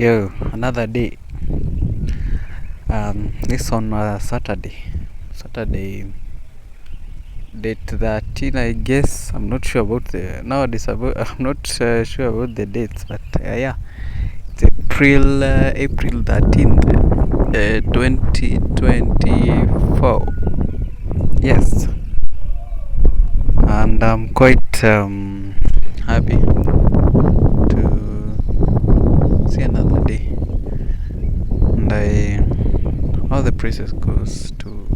Yo, another day. This on Saturday, date 13, I guess. I'm not sure about the nowadays. I'm not sure about the dates, but yeah, it's April 13th, 2024. Yes, and I'm quite happy to see another day, and all the praises goes to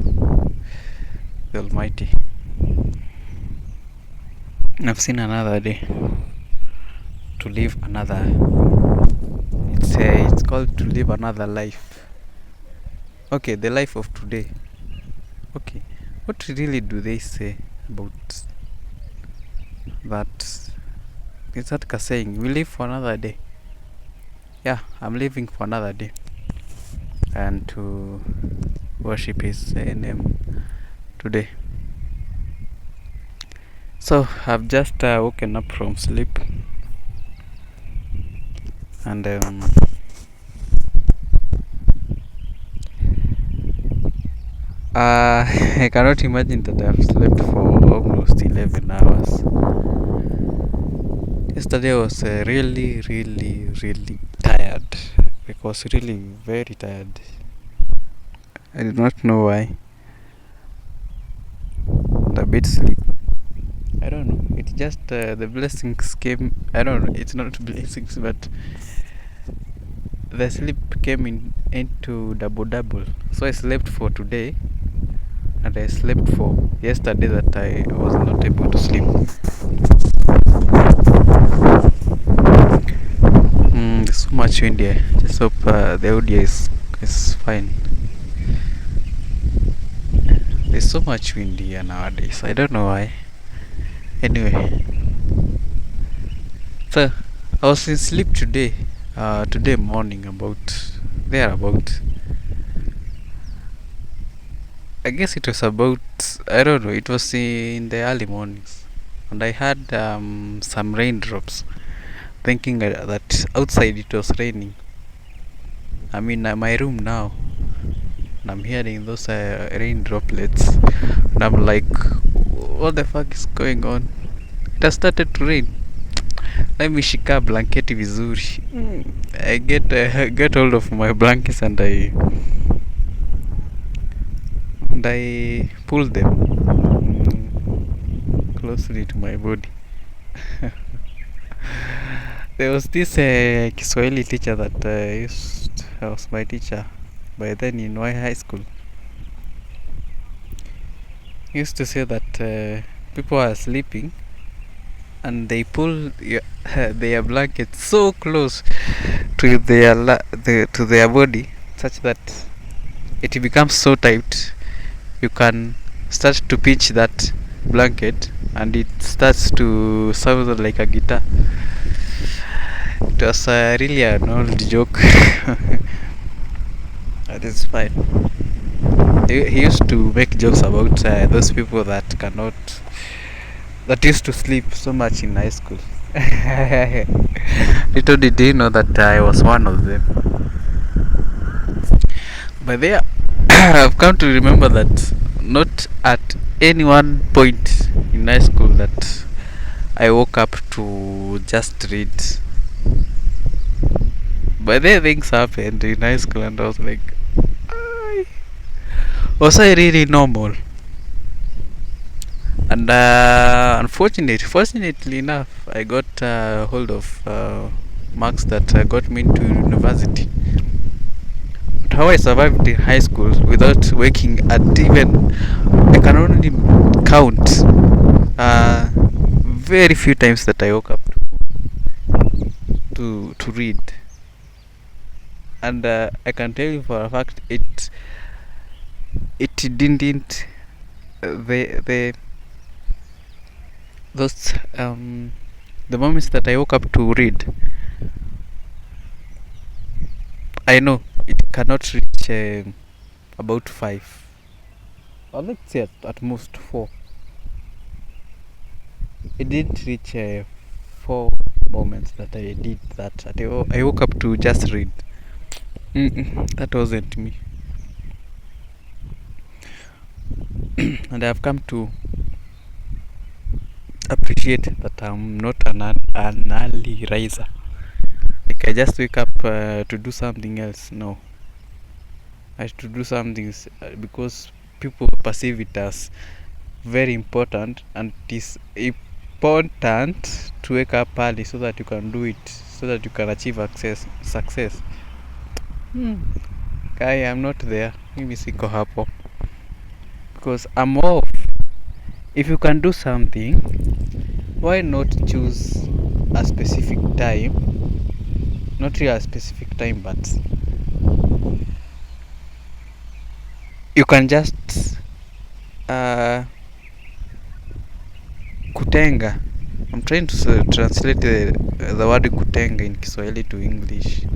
the Almighty. I've seen another day to live another. It's called to live another life. Okay, the life of today. Okay, what really do they say about that? Is that saying we live for another day? Yeah, I'm living for another day, and to worship His name today. So I've just woken up from sleep, and I cannot imagine that I've slept for almost 11 hours. Yesterday was really tired. I was really very tired. I do not know why. And a bit sleep. I don't know. It just the blessings came. I don't know. It's not blessings, but the sleep came into double. So I slept for today, and I slept for yesterday that I was not able to sleep. There's so much wind here. Just hope the audio is fine. There's so much wind here nowadays. I don't know why. Anyway, so I was in sleep today. Today morning about. I guess it was about. I don't know. It was in the early mornings, and I had some raindrops. Thinking that outside it was raining. I'm in my room now, and I'm hearing those rain droplets, and I'm like, what the fuck is going on? It has started to rain. Let me shika blanketi vizuri. I get hold of my blankets, and I pull them closely to my body. There was this Kiswahili teacher that was my teacher by then in Y High School. He used to say that people are sleeping and they pull their blanket so close to their body such that it becomes so tight. You can start to pinch that blanket and it starts to sound like a guitar. It was really an old joke. That is fine. He used to make jokes about those people that used to sleep so much in high school. Little did he know that I was one of them. But there, I've come to remember that not at any one point in high school that I woke up to just read. But then things happened in high school, and I was like, was I really normal? And fortunately enough, I got hold of marks that got me into university. But how I survived in high school without waking at even, I can only count very few times that I woke up to read. And I can tell you for a fact it didn't the moments that I woke up to read, I know it cannot reach about 5, or let's say at most 4. It didn't reach 4 moments that I did that. I woke up to just read. That wasn't me. And I've come to appreciate that I'm not an early riser. Like I just wake up to do something else. No, I have to do something because people perceive it as very important, and it is important to wake up early so that you can do it, so that you can achieve success. I am not there. Mimi siko hapo because I'm off. If you can do something, why not choose a specific time? Not really a specific time, but you can just kutenga. I'm trying to translate the word kutenga in Kiswahili to English.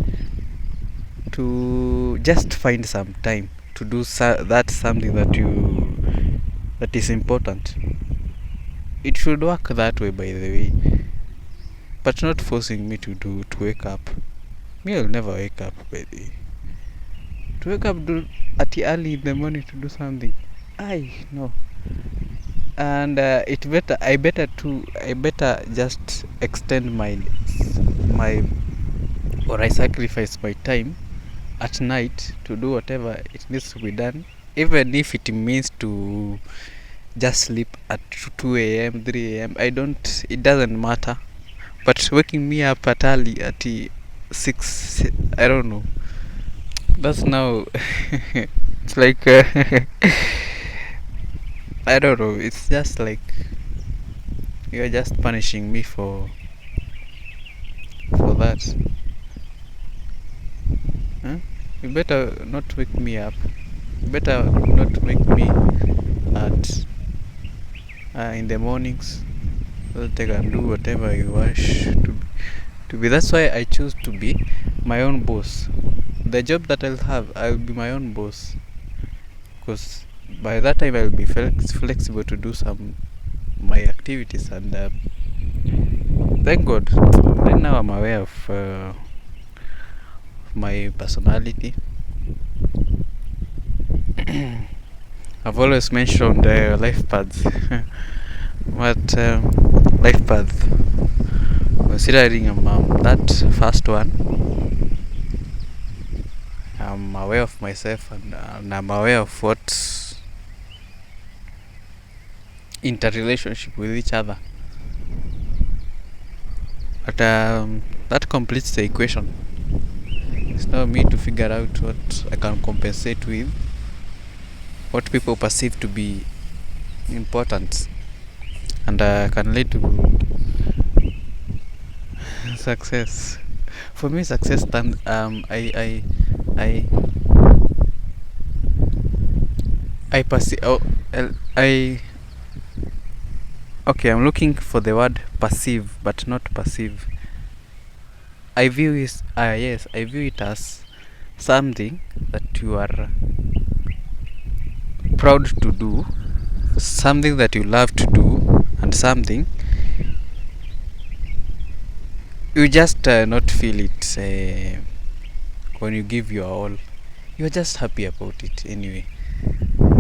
To just find some time to do that something that is important. It should work that way, by the way, but not forcing me to wake up. Me, I'll never wake up, by the way. To wake up at early in the morning to do something, no. And I better just extend my or I sacrifice my time at night to do whatever it needs to be done, even if it means to just sleep at 2 a.m 3 a.m. It doesn't matter, but waking me up at early at 6, I don't know, that's now it's like I don't know, it's just like you're just punishing me for that. You better not wake me up. You better not wake me at in the mornings so that I can do whatever you wish to be. That's why I choose to be my own boss. The job that I'll be my own boss, because by that time I'll be flexible to do some my activities, and thank God right now I'm aware of my personality. I've always mentioned life paths. What life path? Considering that first one, I'm aware of myself, and I'm aware of what interrelationship with each other. But that completes the equation. It's now me to figure out what I can compensate with, what people perceive to be important, and can lead to success. For me, success I perceive. Okay, I'm looking for the word perceive, but not perceive. I view it as something that you are proud to do, something that you love to do, and something you just not feel it when you give your all. You're just happy about it anyway,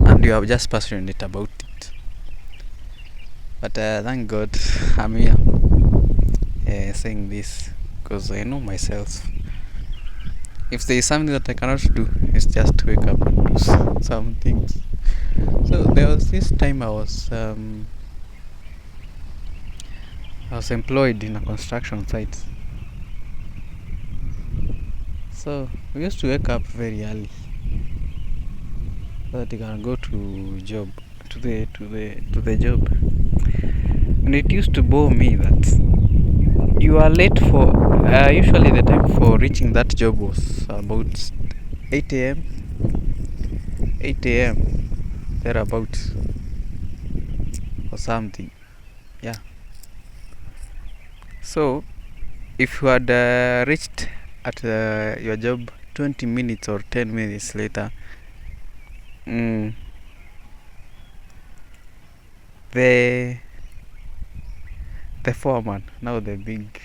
and you are just passionate about it. But thank God I'm here saying this, because I know myself. If there is something that I cannot do, it's just to wake up and do some things. So there was this time I was employed in a construction site. So we used to wake up very early so that you can go to the job. And it used to bore me that you are late for usually the time for reaching that job was about 8 a.m. 8 a.m. thereabouts or something. Yeah. So if you had reached at your job 20 minutes or 10 minutes later, the foreman, now the big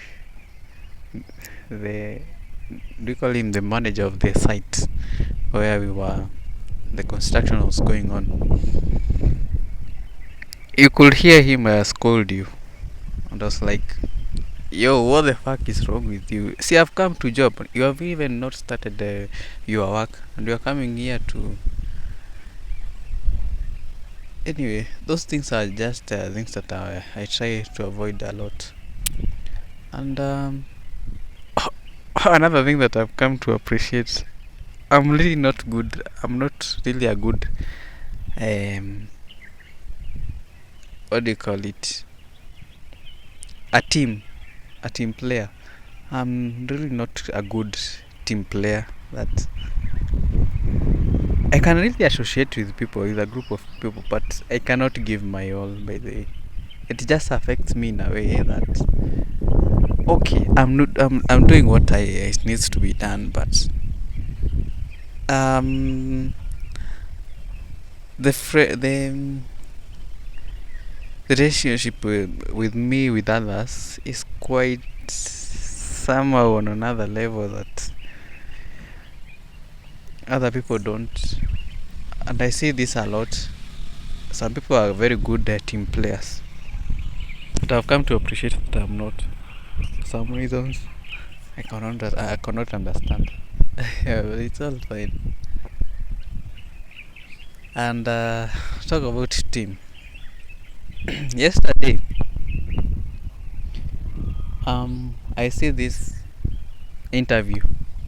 the do you call him the manager of the site where we were the construction was going on. You could hear him scold you, and I was like, yo, what the fuck is wrong with you? See, I've come to job, you have even not started your work, and you are coming here to. Anyway, those things are just things that I try to avoid a lot. And another thing that I've come to appreciate, I'm really not good. I'm not really a good um what do you call it? A team player. I'm really not a good team player. That I can really associate with people, with a group of people, but I cannot give my all. By the way, it just affects me in a way that okay, I'm not. I'm doing what it needs to be done, but um the relationship with me with others is quite somehow on another level that other people don't, and I see this a lot. Some people are very good team players, but I've come to appreciate that I'm not, for some reasons I cannot understand. Yeah, but it's all fine. And talk about team. Yesterday I see this interview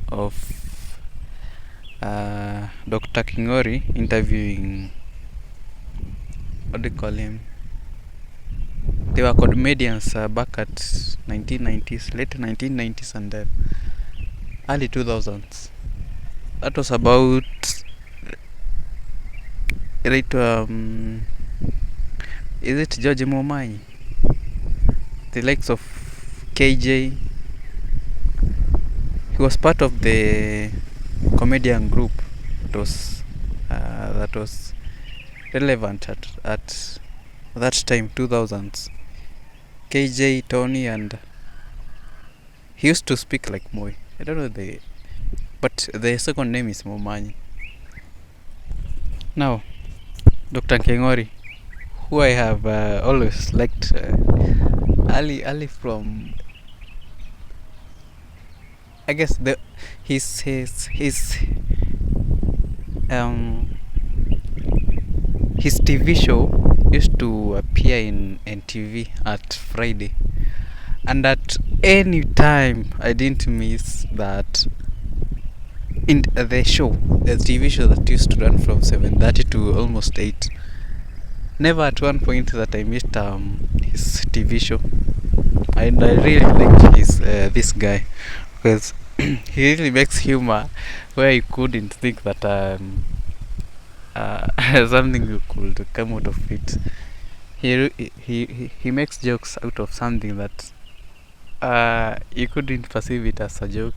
of Dr. Kingori interviewing, what do you call him? They were comedians back at 1990s, late 1990s and early 2000s. That was about right. Is it George Momai? The likes of KJ. He was part of the comedian group that was relevant at that time, 2000s. KJ, Tony, and he used to speak like Moi. I don't know but the second name is Momanyi. Now, Dr. Kengori, who I have always liked early from, I guess um his TV show used to appear in NTV at Friday, and at any time I didn't miss that. In the TV show that used to run from 7:30 to almost 8. Never at one point that I missed his TV show, and I really liked this guy because he really makes humor where you couldn't think that something could come out of it. He makes jokes out of something that you couldn't perceive it as a joke.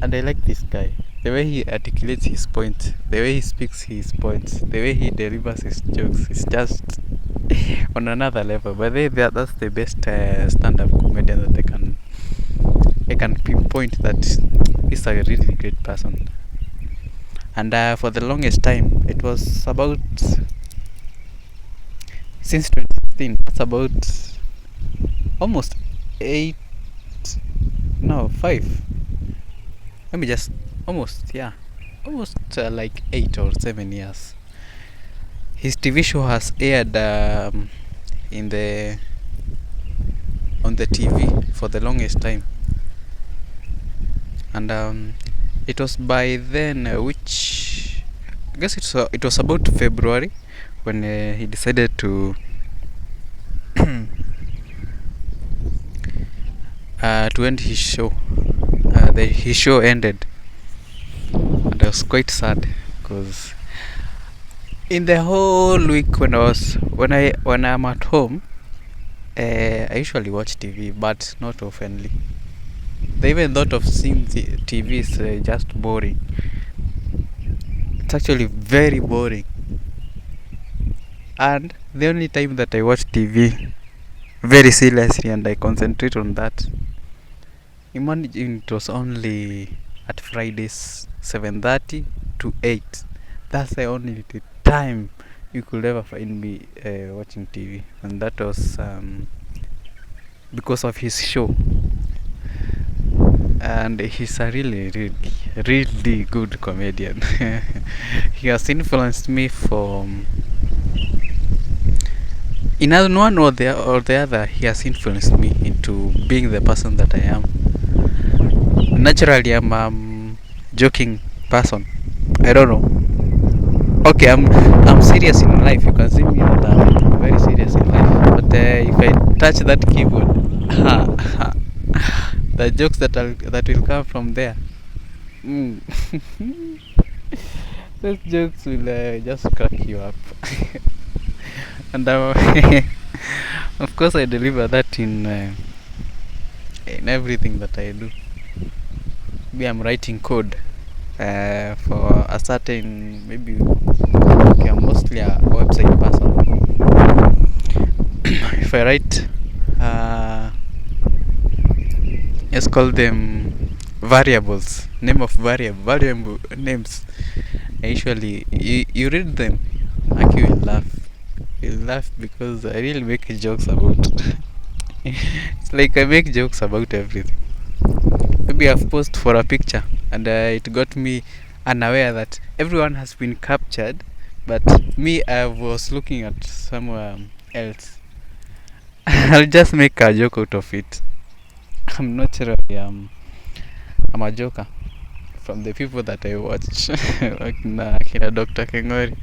And I like this guy. The way he articulates his point, the way he speaks his points, the way he delivers his jokes is just on another level. But that's the best stand-up comedian that I can pinpoint that he's a really great person. And for the longest time, it was about since 2016. That's about almost 8, no 5. Let me just almost like 8 or 7 years. His TV show has aired in the on the TV for the longest time, and it was by then which I guess it was about February when he decided to end his show. His show ended, and I was quite sad because in the whole week when I'm at home, I usually watch TV, but not oftenly. The even thought of seeing TV is just boring. It's actually very boring, and the only time that I watch TV very seriously and I concentrate on that Imagine it was only at Fridays 7:30 to 8. That's the only time you could ever find me watching TV, and that was because of his show. And he's a really good comedian. He has influenced me from in one or the other. He has influenced me into being the person that I am. Naturally, I'm joking person. I don't know. Okay, I'm serious in life. You can see me that I'm very serious in life. But if I touch that keyboard, the jokes that will come from there, those jokes will just crack you up. And of course, I deliver that in everything that I do. Maybe I'm writing code for a certain, maybe okay, I'm mostly a website person. If I write let's call them variables, name of variable names, I usually you read them, actually you'll laugh because I really make jokes about it's like I make jokes about everything. Maybe I've posed for a picture and it got me unaware that everyone has been captured, but me, I was looking at somewhere else. I'll just make a joke out of it. I'm naturally I'm a joker. From the people that I watch, like Dr. Kengori,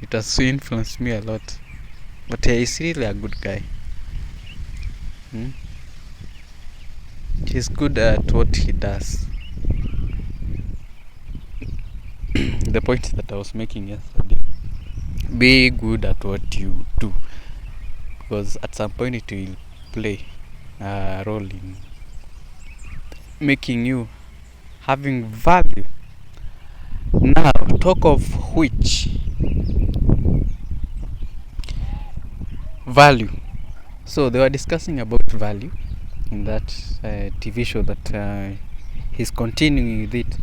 it has influenced me a lot. But he's really a good guy. He's good at what he does. The point that I was making yesterday, be good at what you do, because at some point it will play a role in making you having value. Now, talk of which, value. So they were discussing about value in that TV show that he's continuing with it.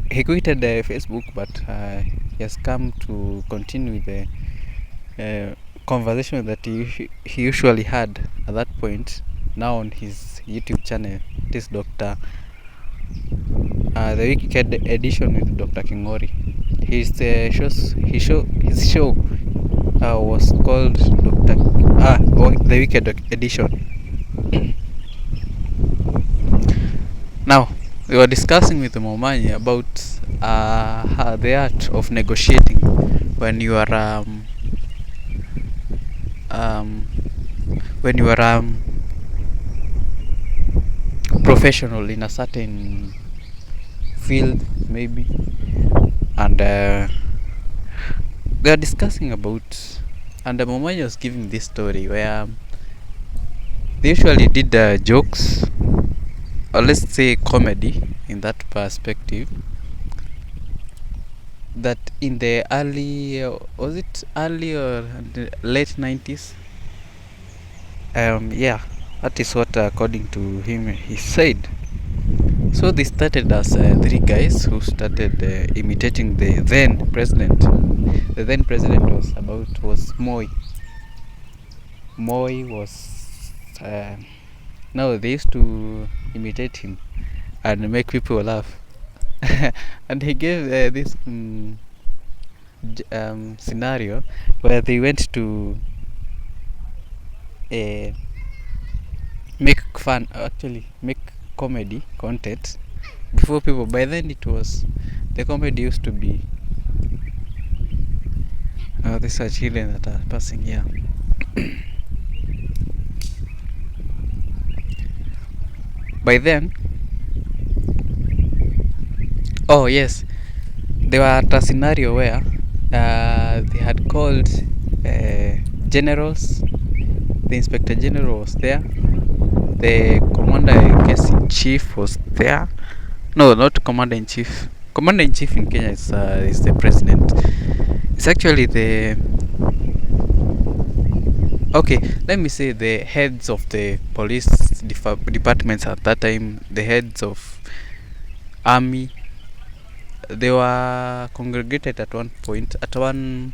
He quitted Facebook, but he has come to continue the conversation that he usually had at that point, now on his YouTube channel. This Dr. The Wicked Edition with Dr. Kingori. His show was called The Wicked Edition. Now, we were discussing with Momanyi about the art of negotiating when you are professional in a certain field, maybe, and they are discussing about, and Momanyi was giving this story where they usually did jokes, or let's say comedy, in that perspective, that in the early was it early or late 90s, that is what according to him he said. So they started as three guys who started imitating the then president. The then president was Moi. Moi was no, they used to imitate him and make people laugh. And he gave this scenario where they went to make fun, actually make comedy content before people. By then it was, the comedy used to be these are children that are passing here. By then, oh yes, they were at a scenario where they had called generals. The inspector general was there, the commander, I guess, in chief was there. No, not commander in chief. Commander in chief in Kenya is the president. It's actually the Okay, let me say the heads of the police departments at that time, the heads of army, they were congregated at one point, at one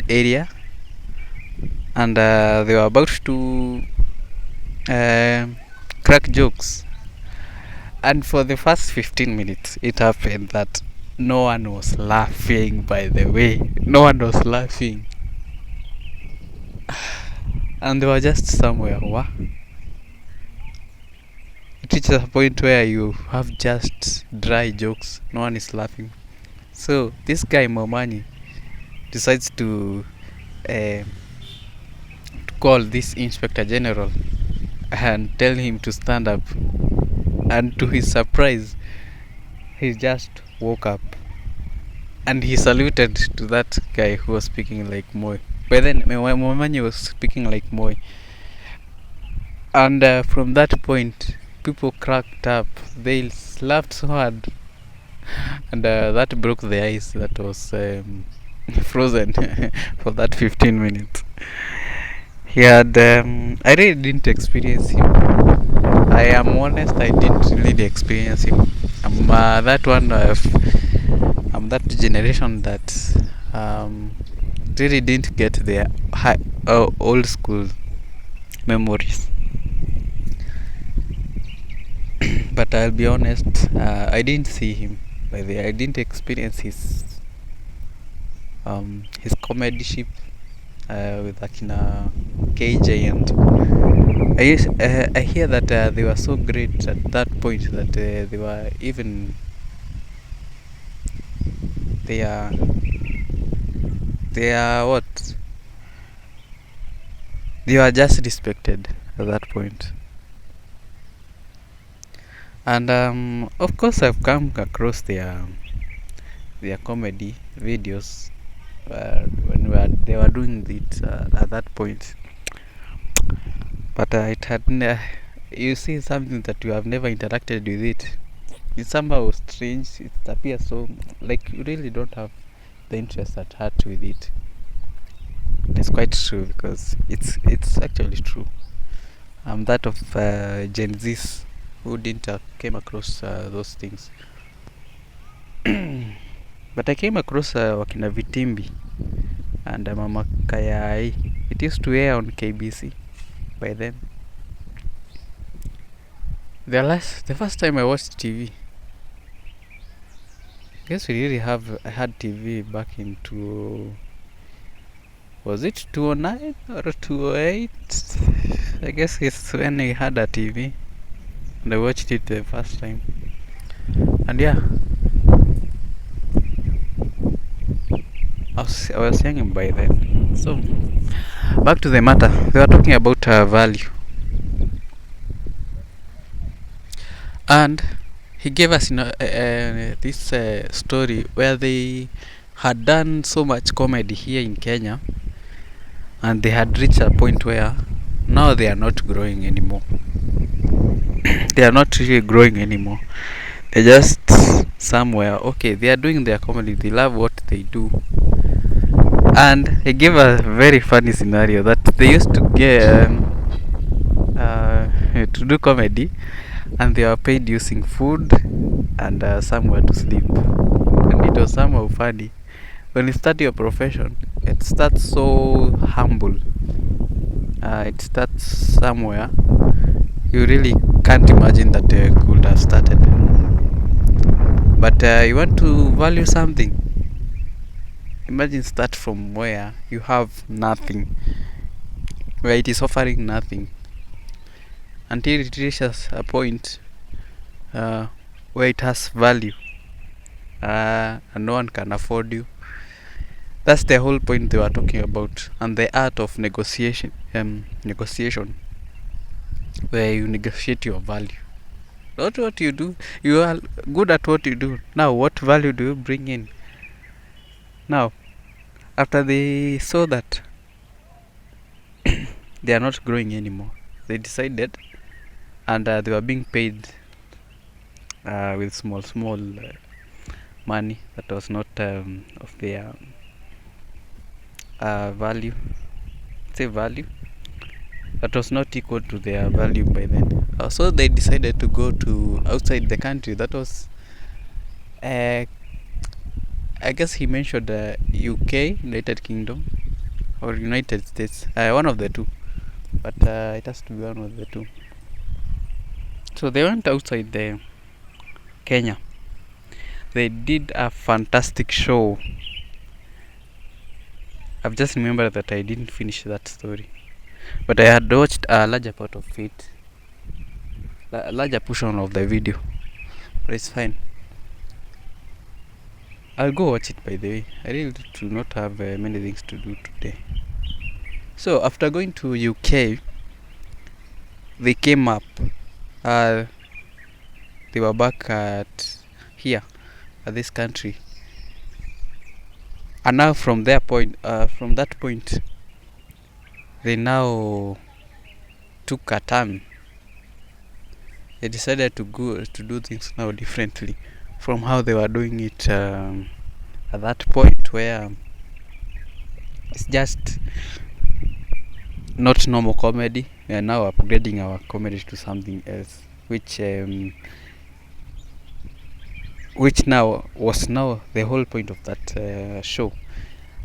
area, and they were about to uh, crack jokes. And for the first 15 minutes, it happened that no one was laughing. By the way, no one was laughing, and they were just somewhere. What? It reaches a point where you have just dry jokes. No one is laughing. So this guy Momani decides uh, to call this Inspector General and tell him to stand up. And to his surprise, he just woke up and he saluted to that guy who was speaking like Moi. But then Momani was speaking like Moi, and from that point, people cracked up. They laughed so hard, and that broke the ice that was frozen for that 15 minutes. He had I really didn't experience him. I am honest, I didn't really experience him. I'm that generation that really didn't get their old school memories. But I'll be honest, I didn't see him. By the way, I didn't experience his comedy ship with Akina KJ, and I hear that they were so great at that point that they were even they are what, they were just respected at that point. And of course, I've come across their comedy videos when they were doing it at that point. But it had you see something that you have never interacted with it. It's somehow strange. It appears so like you really don't have the interest at heart with it. It's quite true because it's actually true. I'm that of Gen Zs who didn't came across those things. But I came across Wakina Vitimbi and Mama Kayai. It used to air on KBC by then. The first time I watched TV, I guess I had TV back in was it 2009 or 2008? I guess it's when I had a TV and I watched it the first time. And yeah, I was young by then. So back to the matter, they were talking about value, and he gave us this story where they had done so much comedy here in Kenya, and they had reached a point where now they are not growing anymore. They are not really growing anymore. They're just somewhere. Okay, they are doing their comedy. They love what they do. And he gave a very funny scenario that they used to get to do comedy, and they were paid using food and somewhere to sleep. And it was somehow funny. When you start your profession, it starts so humble. It starts somewhere you really can't imagine that could have started. But you want to value something. Imagine start from where you have nothing, where it is offering nothing, until it reaches a point where it has value, and no one can afford you. That's the whole point they were talking about, and the art of negotiation, where you negotiate your value. Not what you do. You are good at what you do. Now, what value do you bring in? Now, after they saw that they are not growing anymore, they decided, and they were being paid with small money that was not of their value. let's say value that was not equal to their value by then. So they decided to go to outside the country. That was I guess he mentioned UK, United Kingdom, or United States, one of the two, but it has to be one of the two. So they went outside the Kenya. They did a fantastic show. I've just remembered that I didn't finish that story, but I had watched a larger part of it, a larger portion of the video, but it's fine. I'll go watch it, by the way. I really do not have many things to do today. So after going to UK, they came up. They were back at here, at this country, and now from that point, they now took a turn. They decided to do things now differently from how they were doing it at that point, where it's just not normal comedy. We are now upgrading our comedy to something else, which now was the whole point of that show.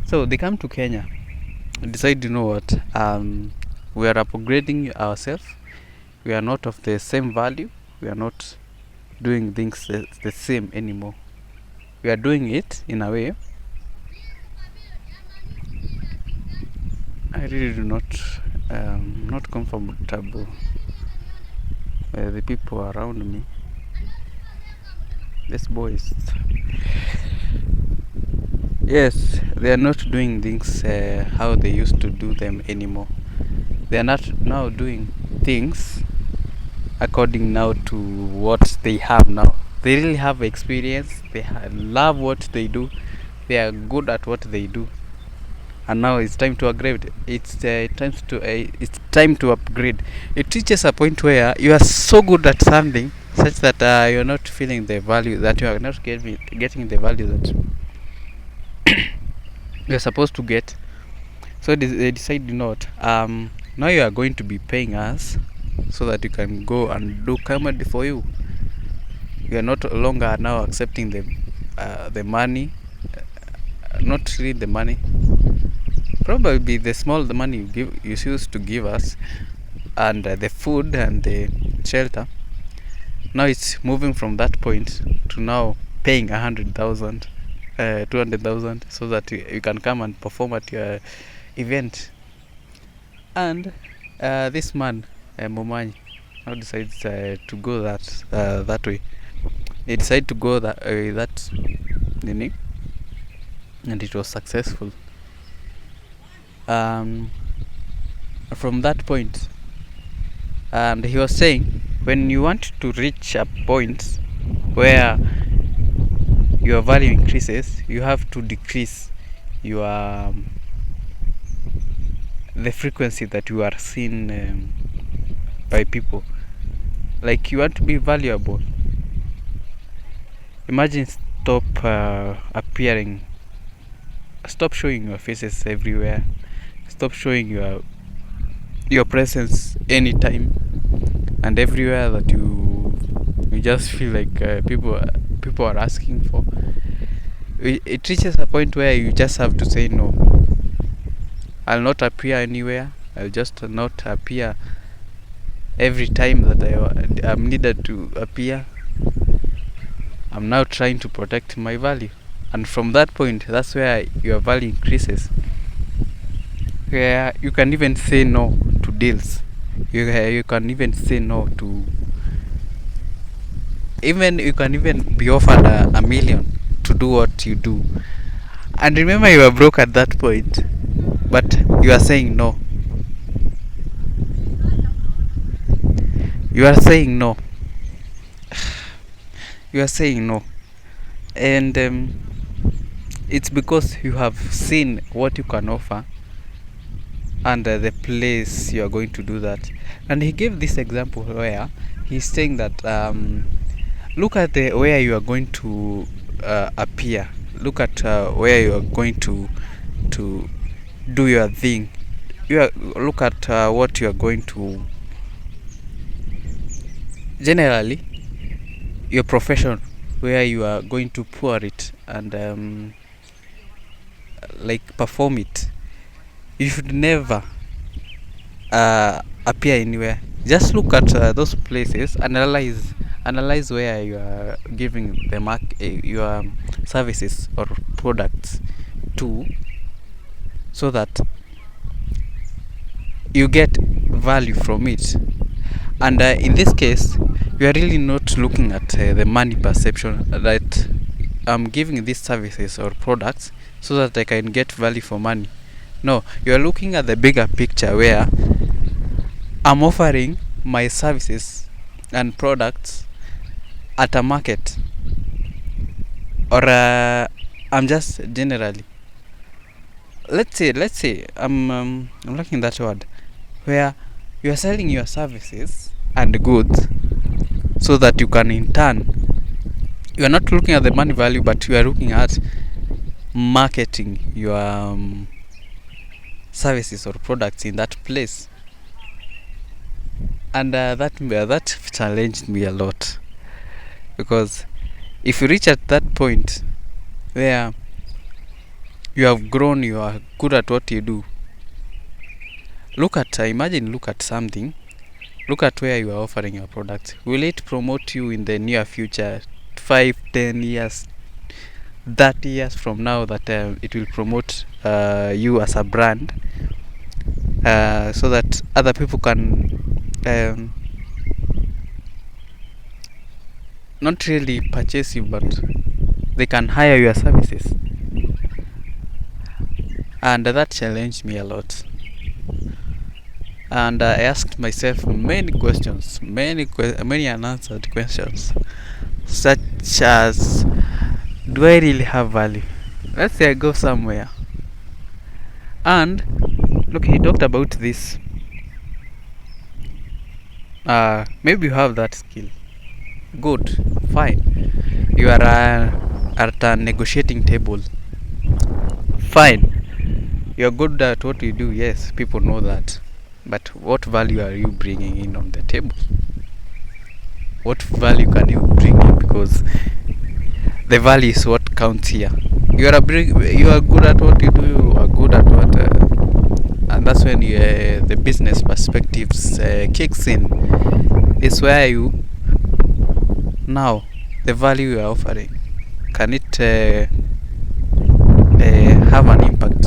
So they come to Kenya and decide, you know what, we are upgrading ourselves. We are not of the same value. We are not doing things the same anymore. We are doing it in a way. I really do not comfortable with the people around me. These boys, yes, they are not doing things how they used to do them anymore. They are not now doing things according now to what they have now. They really have experience. They love what they do. They are good at what they do, and now it's time to upgrade. It's time to upgrade. It reaches a point where you are so good at something such that you're not feeling the value, that you are not getting the value that you're supposed to get. So they decide, you know what, now you are going to be paying us so that you can go and do comedy for you. You are not longer now accepting the money, not really the money, probably the money you used to give us, and the food and the shelter. Now it's moving from that point to now paying 100,000, 200,000, so that you can come and perform at your event. And this man, Momanyi, now decides to go that way. He decided to go that nini, and it was successful. From that point, and he was saying, when you want to reach a point where your value increases, you have to decrease your the frequency that you are seen by people. Like, you want to be valuable, imagine stop showing your faces everywhere, stop showing your presence anytime and everywhere that you just feel like people are asking for. It reaches a point where you just have to say no. I'll not appear anywhere. I'll just not appear every time that I'm needed to appear. I'm now trying to protect my value, and from that point, that's where your value increases, where you can even say no to deals. You can even say no to, you can even be offered a million to do what you do, and remember, you are broke at that point, but you are saying no. You are saying no. You are saying no, and it's because you have seen what you can offer and the place you are going to do that. And he gave this example where he's saying that look at where you are going to appear. Look at where you are going to do your thing. look at what you are going to, generally your profession, where you are going to pour it and like perform it. You should never appear anywhere. Just look at those places, analyze where you are giving the your services or products to, so that you get value from it. And in this case, you are really not looking at the money perception, that I'm giving these services or products so that I can get value for money. No, you are looking at the bigger picture, where I'm offering my services and products at a market, or I'm just generally, let's say I'm looking that word, where you are selling your services and goods, so that you can in turn, you are not looking at the money value, but you are looking at marketing your services or products in that place. And that challenged me a lot, because if you reach at that point where you have grown, you are good at what you do, look at something, look at where you are offering your product. Will it promote you in the near future, 5, 10 years, 30 years from now, that it will promote you as a brand, so that other people can not really purchase you, but they can hire your services. And that challenged me a lot, and I asked myself many questions, many unanswered questions, such as, do I really have value? Let's say I go somewhere, and look, he talked about this. Maybe you have that skill, good, fine. You are at a negotiating table, fine. You're good at what you do, yes, people know that. But what value are you bringing in on the table? What value can you bring in? Because the value is what counts here. You are good at what you do. You are good at what, and that's when the business perspectives kicks in. It's where you, now, the value you are offering, can it have an impact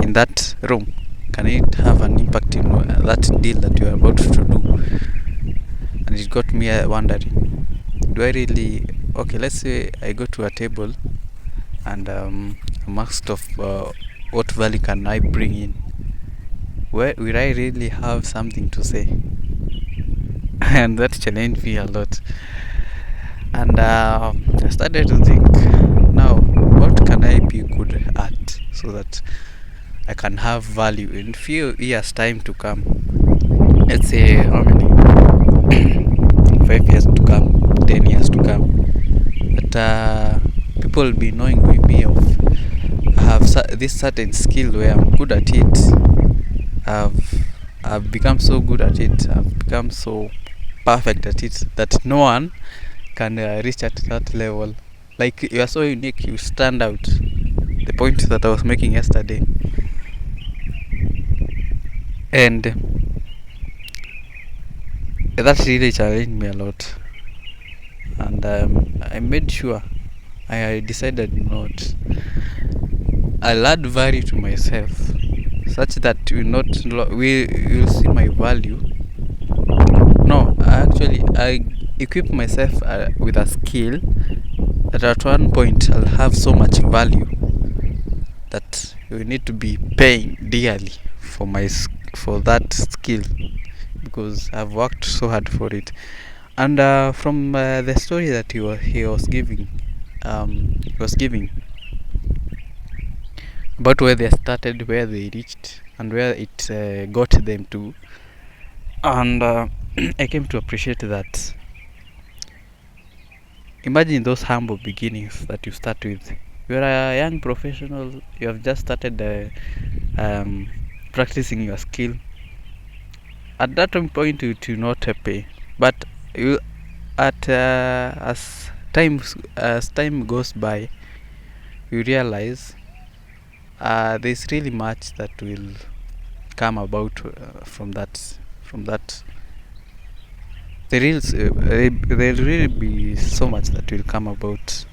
in that room? Can it have an impact in that deal that you are about to do? And it got me wondering, do I really, okay, let's say I go to a table, and I'm asked of what value can I bring in? Where will I really have something to say? And that challenged me a lot. And I started to think, now, what can I be good at, so that I can have value in few years time to come? Let's say, how many? 5 years to come, 10 years to come, that people will be knowing me of, I have this certain skill where I'm good at it. I've become so good at it, I've become so perfect at it, that no one can reach at that level. Like, you are so unique, you stand out. The point that I was making yesterday. And that really challenged me a lot. And I made sure, I decided not, I'll add value to myself, such that you'll see my value. No, actually, I equip myself with a skill that at one point I'll have so much value that you need to be paying dearly for that skill, because I've worked so hard for it. And from the story that he was giving about where they started, where they reached, and where it got them to, and I came to appreciate that. Imagine those humble beginnings that you start with. You're a young professional, you have just started practicing your skill. At that point it will not pay, but you at as time goes by, you realize there's really much that will come about from that there'll really be so much that will come about,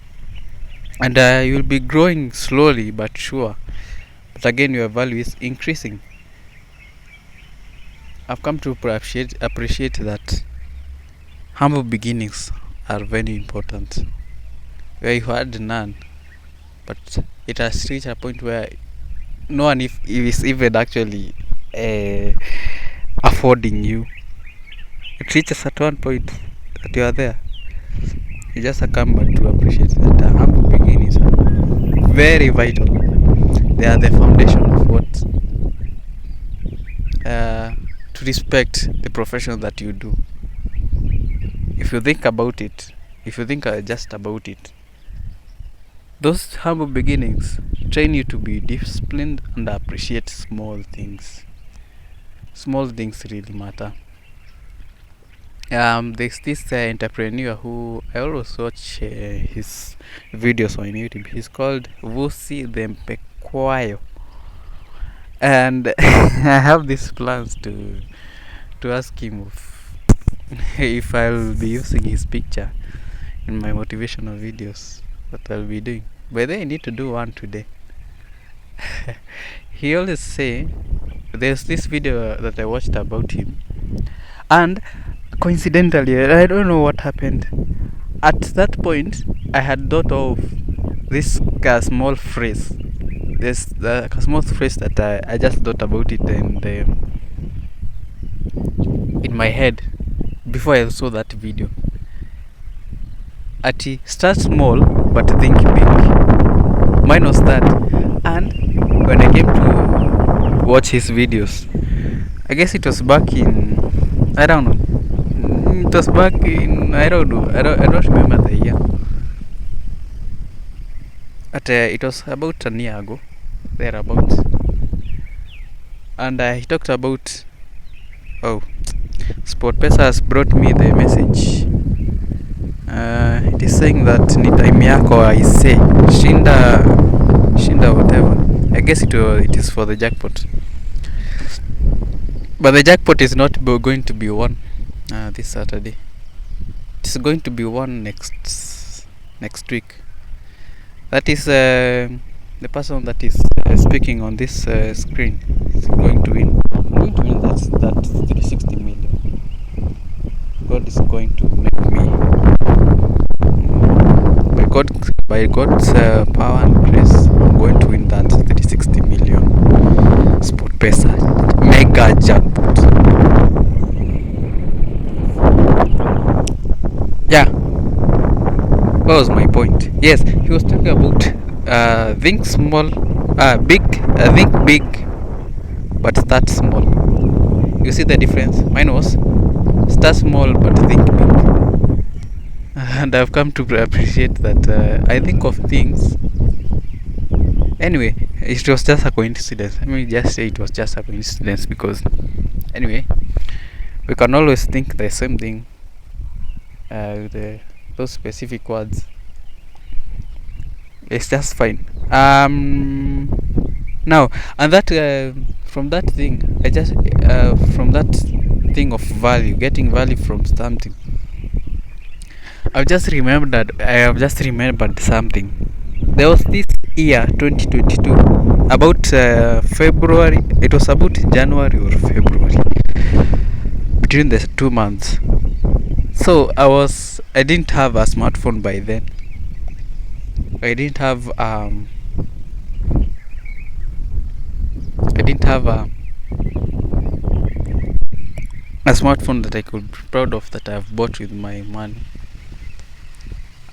and you'll be growing slowly but sure, but again your value is increasing. I've come to appreciate that humble beginnings are very important, where you had none, but it has reached a point where no one if is even actually affording you. It reaches at one point that you are there. You just come back to appreciate that humble beginnings are very vital. They are the foundation of what to respect the profession that you do. If you think about it, if you think just about it, those humble beginnings train you to be disciplined and appreciate small things. Small things really matter. There's this entrepreneur who I always watch his videos on YouTube. He's called Vusi the Mpekwayo, and I have these plans to ask him if I'll be using his picture in my motivational videos that I'll be doing. But then I need to do one today. He always say there's this video that I watched about him, and coincidentally, I don't know what happened. At that point, I had thought of this small phrase. There's a small phrase that I just thought about it in my head before I saw that video. Ati, start small but think big. Mine was that, and when I came to watch his videos, I guess it was back in, I don't know. It was back in, I don't know. I don't remember the year. But it was about a year ago, thereabouts. And he talked about, SportPesa has brought me the message. It is saying that ni time yako aise, shinda whatever. I guess it is for the jackpot. But the jackpot is not going to be won this Saturday. It's going to be won next week. That is the person that is speaking on this screen is going to win. I'm going to win that 360 million. God is going to make me, by God's power and grace, I'm going to win that 360 million SportPesa mega jackpot. Yeah, what was my point? Yes, he was talking about think small, think big, but start small. You see the difference? Mine was start small but think big, and I've come to appreciate that. I think of things. Anyway, it was just a coincidence. Let me just say it was just a coincidence, because anyway, we can always think the same thing with those specific words. It's just fine. Now, and that from that thing, I just from that thing of value, getting value from something, I have just remembered something. There was this year 2022, about February. It was about January or February, between the 2 months. So I didn't have a smartphone by then. I didn't have a smartphone that I could be proud of, that I've bought with my money.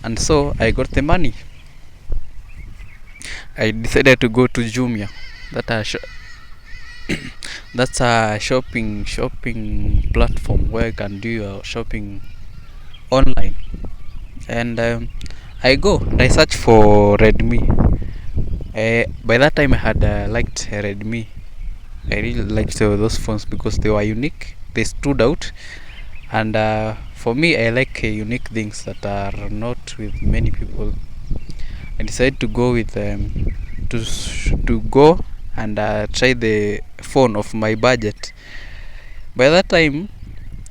And so I got the money. I decided to go to Jumia. That's a shopping platform where you can do your shopping online. And I go and I search for Redmi. By that time I had liked Redmi I really liked those phones because they were unique. They stood out, and for me, I like unique things that are not with many people. I decided to go with to go and try the phone of my budget. By that time,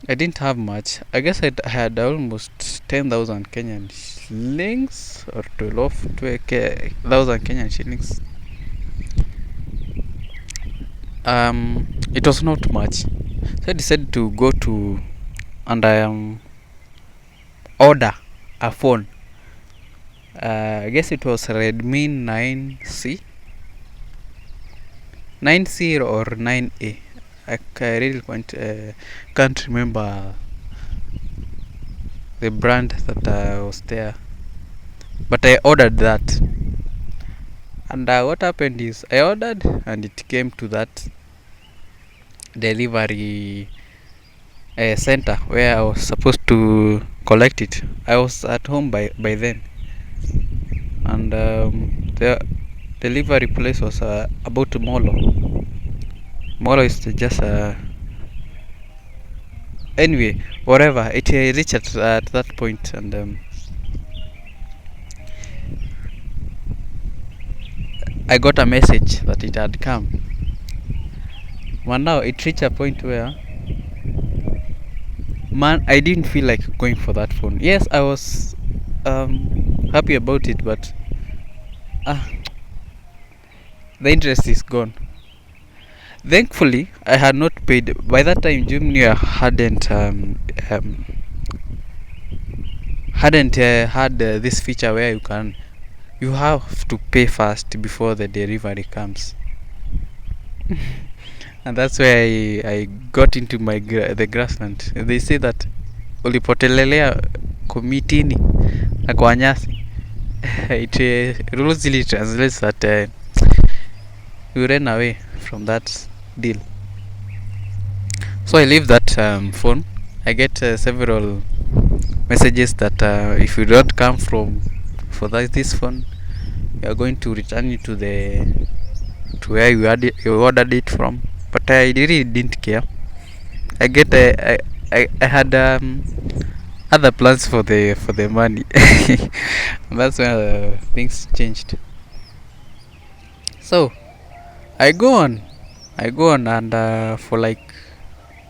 I didn't have much. I guess I had almost 10,000 Kenyan shillings or 12,000 Kenyan shillings. It was not much, so I decided to go to and order a phone. I guess it was Redmi 9C, 9C or 9A. I really can't remember the brand that was there, but I ordered that. And what happened is I ordered and it came to that delivery center where I was supposed to collect it. I was at home by then, and the delivery place was about Molo. Molo is just anyway, whatever. It reached at that point, and I got a message that it had come. But now it reached a point where, man, I didn't feel like going for that phone. Yes, I was happy about it, but the interest is gone. Thankfully, I had not paid. By that time, Jumia hadn't had this feature where you have to pay first before the delivery comes. And that's where I got into the grassland. They say that ulipotelelea komitini na kwa nyasi. It loosely translates that you ran away from that deal. So I leave that phone. I get several messages that if you don't come for this phone, you are going to return it to where you ordered it from. But I really didn't care. I had other plans for the money. That's when things changed. So I go on and for like,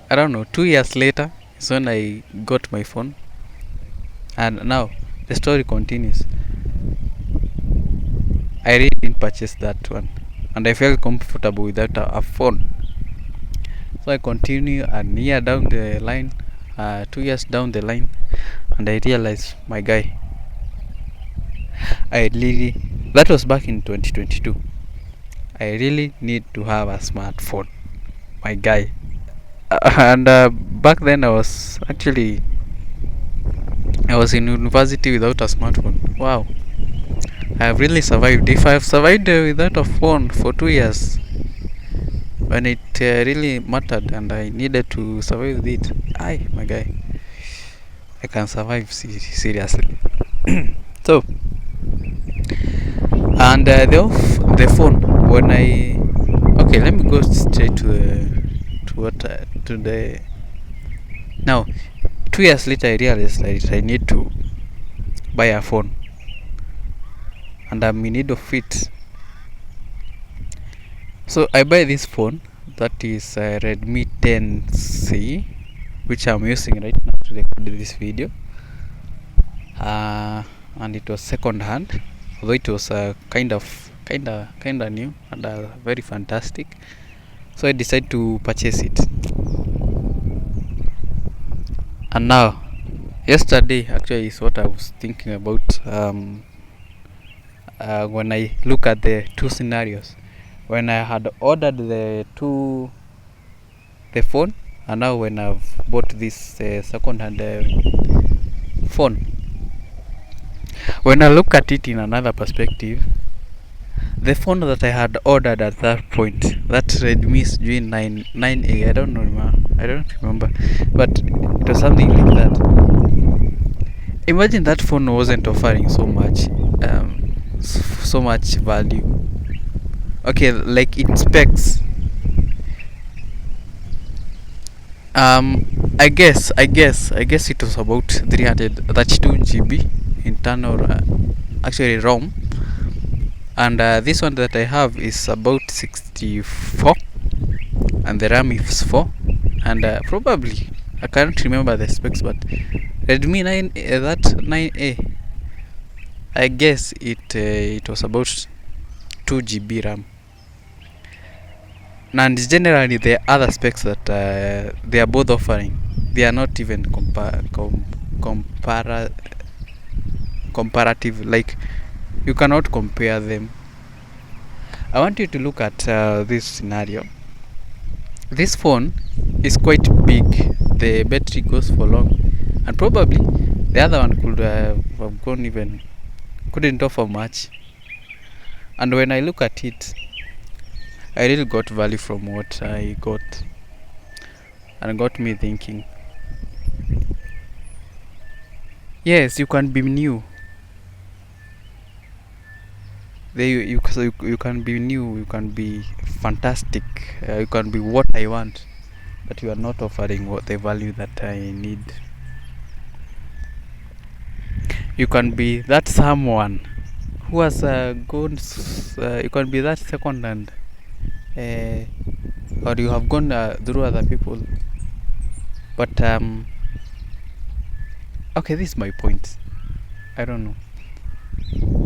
I don't know, 2 years later is when I got my phone, and now the story continues. I really didn't purchase that one, and I felt comfortable without a phone. So I continue a year down the line, 2 years down the line, and I realized, my guy, that was back in 2022. I really need to have a smartphone, my guy. And back then I was in university without a smartphone. Wow, I have really survived. If I have survived without a phone for 2 years, when it really mattered and I needed to survive with it, my guy, I can survive seriously. So, and the phone, when I okay, let me go straight to the now. 2 years later, I realized that I need to buy a phone, and I'm in need of it. So I buy this phone, that is Redmi 10C, which I'm using right now to record this video, and it was second hand, although it was kinda new and very fantastic. So I decided to purchase it. And now, yesterday actually is what I was thinking about when I look at the two scenarios. When I had ordered the phone, and now when I've bought this second-hand phone. When I look at it in another perspective, the phone that I had ordered at that point, that Redmi G9A, I don't remember, but it was something like that. Imagine that phone wasn't offering so much value. Okay, like in specs, I guess it was about 332 GB internal, actually ROM, and this one that I have is about 64, and the RAM is 4, and probably I can't remember the specs, but Redmi 9, that 9A, I guess it was about 2 GB RAM. And generally the other specs that they are both offering, they are not even comparative, like you cannot compare them. I want you to look at this scenario. This phone is quite big, the battery goes for long, and probably the other one could have gone even, couldn't offer much. And when I look at it, I really got value from what I got, and got me thinking, yes, you can be new. You can be new, you can be fantastic, you can be what I want, but you are not offering what the value that I need. You can be that someone who has gone, you can be that second hand, or you have gone through other people, but okay, this is my point. I don't know.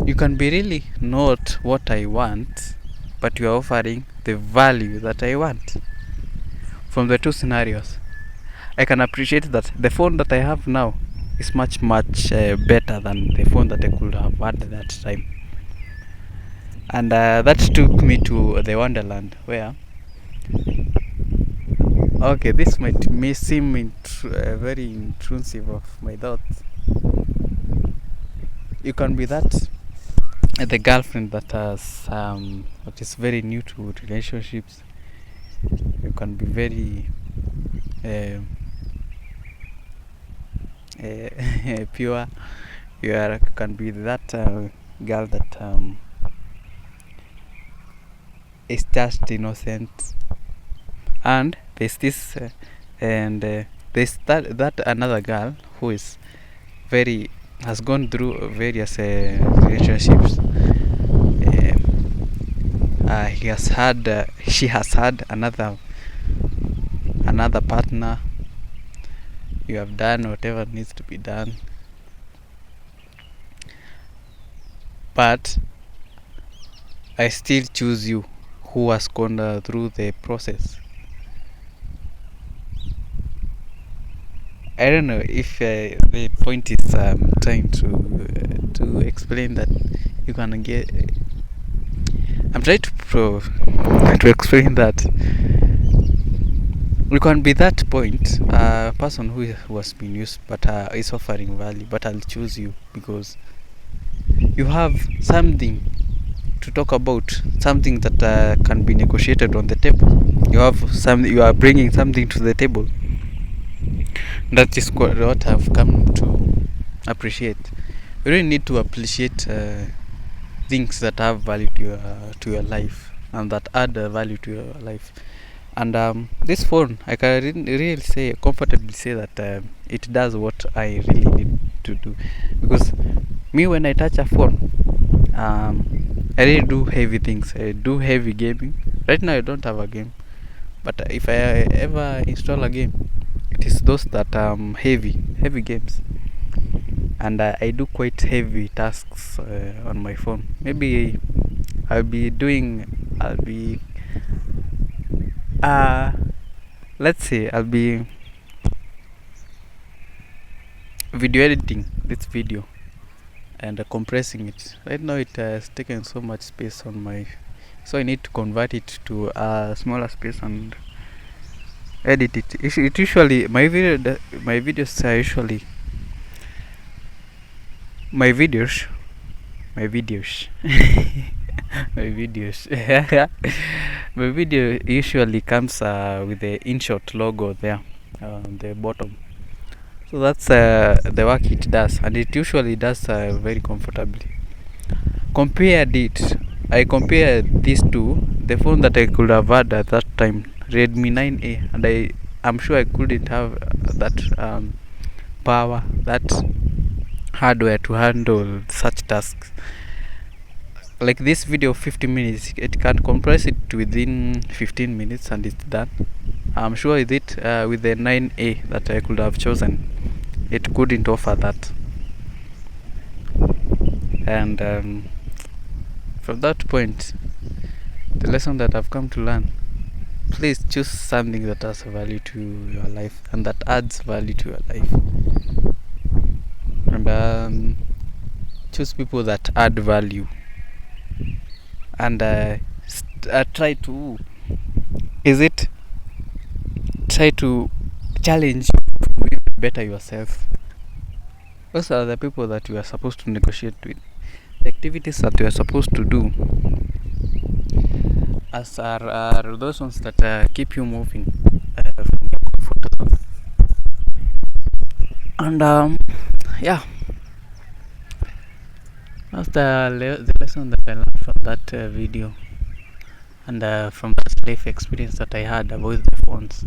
You can be really not what I want, but you are offering the value that I want. From the two scenarios, I can appreciate that the phone that I have now is much better than the phone that I could have had at that time. And that took me to the Wonderland, where, okay, this may seem very intrusive of my thoughts. You can be that the girlfriend that has that is very new to relationships. You can be very pure. Can be that girl that is just innocent, and there's this there's that another girl who is very, has gone through various relationships. She has had another partner. You have done whatever needs to be done, but I still choose you, who has gone through the process. I don't know if the point is trying to explain that you can get. I'm trying to explain that you can be that point, a person who has been used but is offering value, but I'll choose you because you have something to talk about, something that can be negotiated on the table. You are bringing something to the table. That is what I've come to appreciate. You really need to appreciate things that have value to your life, and that add value to your life. And this phone, I can really comfortably say that it does what I really need to do. Because me, when I touch a phone, I really do heavy things. I do heavy gaming. Right now I don't have a game, but if I ever install a game, it is those that heavy games. And I do quite heavy tasks on my phone. Maybe I'll be let's say I'll be video editing this video and compressing it. Right now it has taken so much space on my, so I need to convert it to a smaller space and edit it. It usually my videos are usually my videos my videos my video usually comes with the InShot logo there on the bottom. So that's the work it does, and it usually does very comfortably. I compared these to the phone that I could have had at that time, Redmi 9A, and I I'm sure I couldn't have that power, that hardware to handle such tasks. Like this video of 50 minutes, it can compress it within 15 minutes and it's done. I'm sure with it, with the 9A that I could have chosen, it couldn't offer that. And from that point, the lesson that I've come to learn, please choose something that has value to your life and that adds value to your life. And choose people that add value, and try to try to challenge you to even better yourself. Those are the people that you are supposed to negotiate with. The activities that you are supposed to do are those ones that keep you moving from your comfort zone. And yeah, that's the lesson that I learned from that video, and from that life experience that I had about the phones.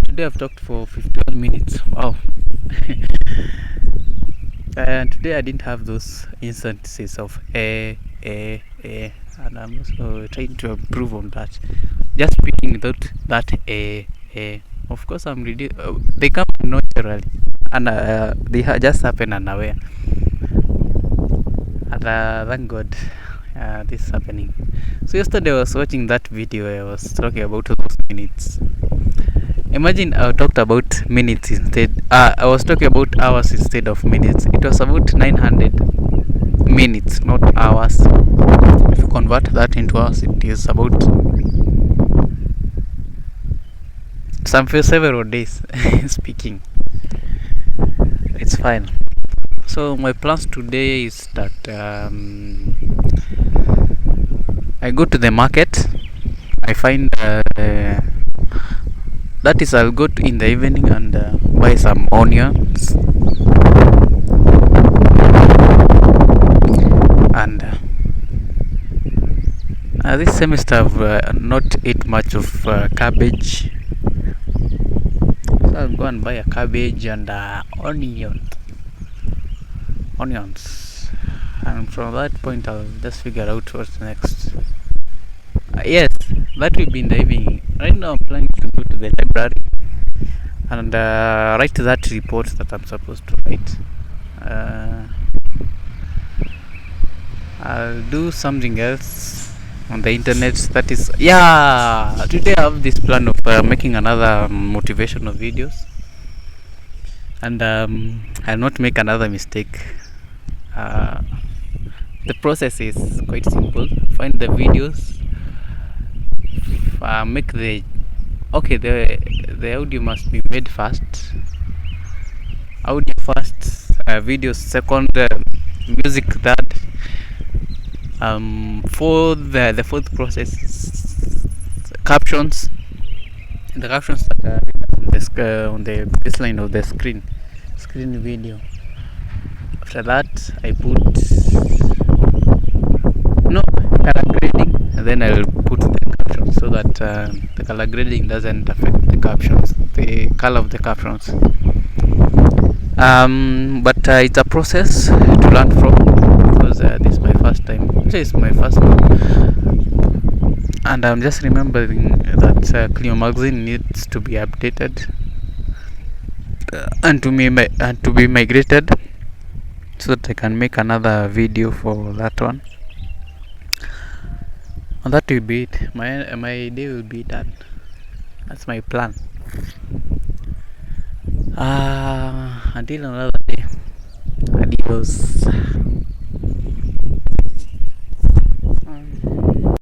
Today I've talked for 51 minutes. Wow. And today I didn't have those instances of and I'm also trying to improve on that. Just speaking without that of course I'm really they come naturally, and they just happen unaware. And thank God this is happening. So yesterday I was watching that video. I was talking about those minutes. Imagine I talked about minutes instead. I was talking about hours instead of minutes. It was about 900 minutes, not hours. If you convert that into hours, it is about several days speaking. It's fine. So my plans today is that I go to the market. I find that is, I'll go in the evening and buy some onions and this semester I've not ate much of cabbage, so I'll go and buy a cabbage and onions, and from that point I'll just figure out what's next. Yes, that will be in the evening. Right now I'm planning to go to the library and write that report that I'm supposed to write. I'll do something else on the internet. That is, yeah, today I have this plan of making another motivational videos, and I'll not make another mistake. The process is quite simple. Find the videos, make the audio must be made first, audio first, video second, music third. For the fourth process, captions. The captions that are on the baseline of the screen video. After that I put color grading, and then I'll put the captions so that the color grading doesn't affect the captions, the color of the captions. But it's a process to learn from, because this is my first time. Actually, it's my first one, and I'm just remembering that Clio magazine needs to be updated and to be migrated, so that I can make another video for that one. And that will be it. My day will be done. That's my plan. Until another day. Adios.